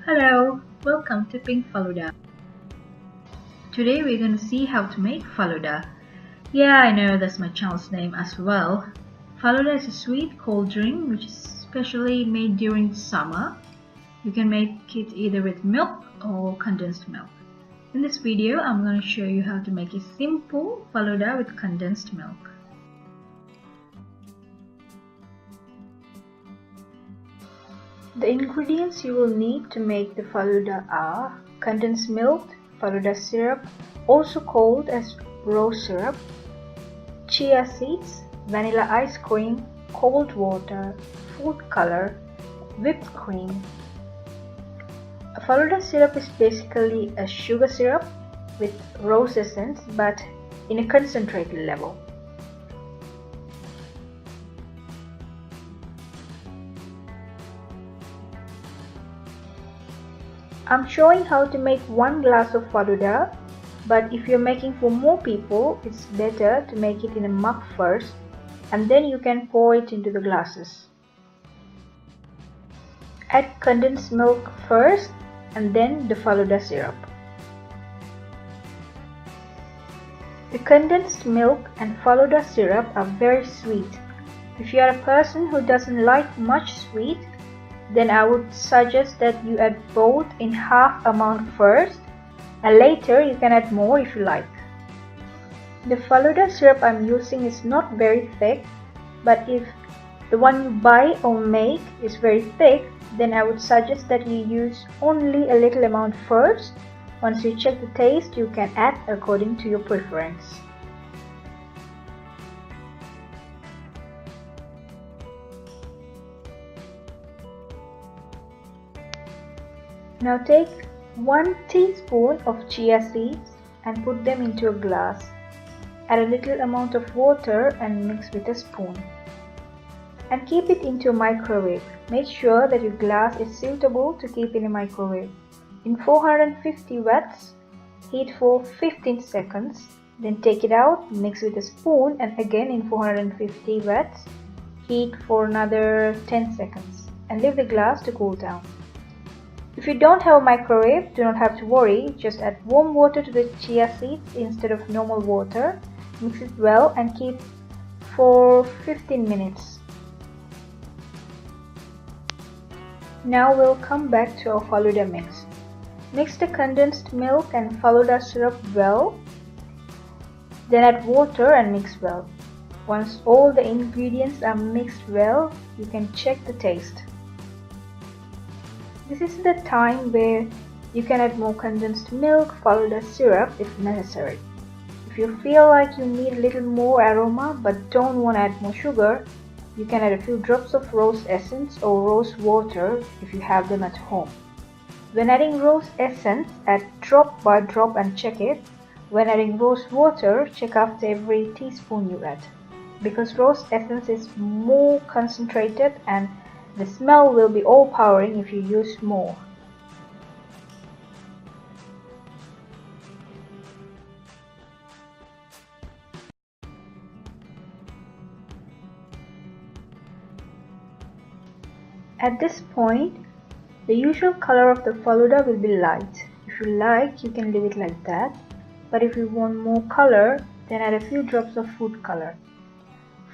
Hello, welcome to Pink Faluda. Today we're going to see how to make Faluda. Yeah, I know that's my child's name as well. Faluda is a sweet cold drink which is specially made during summer. You can make it either with milk or condensed milk. In this video, I'm going to show you how to make a simple Faluda with condensed milk. The ingredients you will need to make the Faluda are condensed milk, Faluda syrup, also called as rose syrup, chia seeds, vanilla ice cream, cold water, food color, whipped cream. A Faluda syrup is basically a sugar syrup with rose essence but in a concentrated level. I'm showing how to make 1 glass of Faluda, but if you're making for more people, it's better to make it in a mug first and then you can pour it into the glasses. Add condensed milk first and then the Faluda syrup. The condensed milk and Faluda syrup are very sweet. If you are a person who doesn't like much sweet, then I would suggest that you add both in half amount first and later you can add more if you like. The Faluda syrup I'm using is not very thick, but if the one you buy or make is very thick, then I would suggest that you use only a little amount first. Once you check the taste, you can add according to your preference. Now take 1 teaspoon of chia seeds and put them into a glass. Add a little amount of water and mix with a spoon. And keep it into a microwave. Make sure that your glass is suitable to keep in a microwave. In 450 watts, heat for 15 seconds. Then take it out, mix with a spoon and again in 450 watts, heat for another 10 seconds and leave the glass to cool down. If you don't have a microwave, do not have to worry, just add warm water to the chia seeds instead of normal water, mix it well and keep for 15 minutes. Now we'll come back to our Faluda mix. Mix the condensed milk and Faluda syrup well, then add water and mix well. Once all the ingredients are mixed well, you can check the taste. This is the time where you can add more condensed milk, Faluda syrup if necessary. If you feel like you need a little more aroma but don't want to add more sugar, you can add a few drops of rose essence or rose water if you have them at home. When adding rose essence, add drop by drop and check it. When adding rose water, check after every teaspoon you add. Because rose essence is more concentrated and the smell will be overpowering if you use more. At this point, the usual color of the Faluda will be light. If you like, you can leave it like that. But if you want more color, then add a few drops of food color.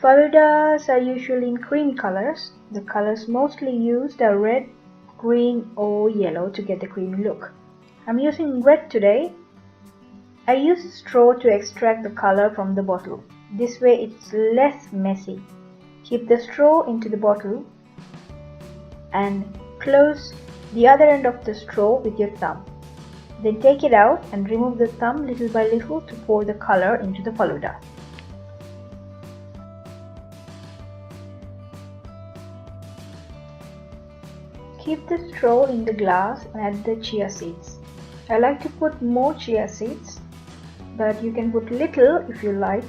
Faludas are usually in creamy colors. The colors mostly used are red, green or yellow to get the creamy look. I'm using red today. I use a straw to extract the color from the bottle. This way it's less messy. Keep the straw into the bottle and close the other end of the straw with your thumb. Then take it out and remove the thumb little by little to pour the color into the Faluda. Keep the straw in the glass and add the chia seeds. I like to put more chia seeds, but you can put little if you like.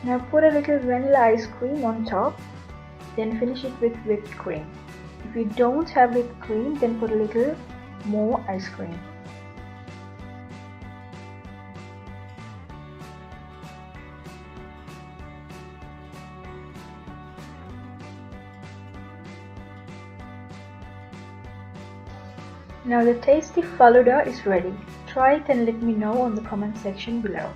Now put a little vanilla ice cream on top, then finish it with whipped cream. If you don't have whipped cream, then put a little more ice cream. Now the tasty Faluda is ready. Try it and let me know on the comment section below.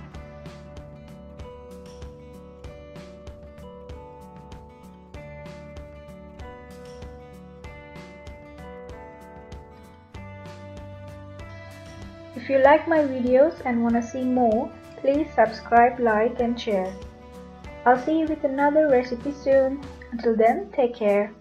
If you like my videos and want to see more, please subscribe, like and share. I'll see you with another recipe soon. Until then, take care.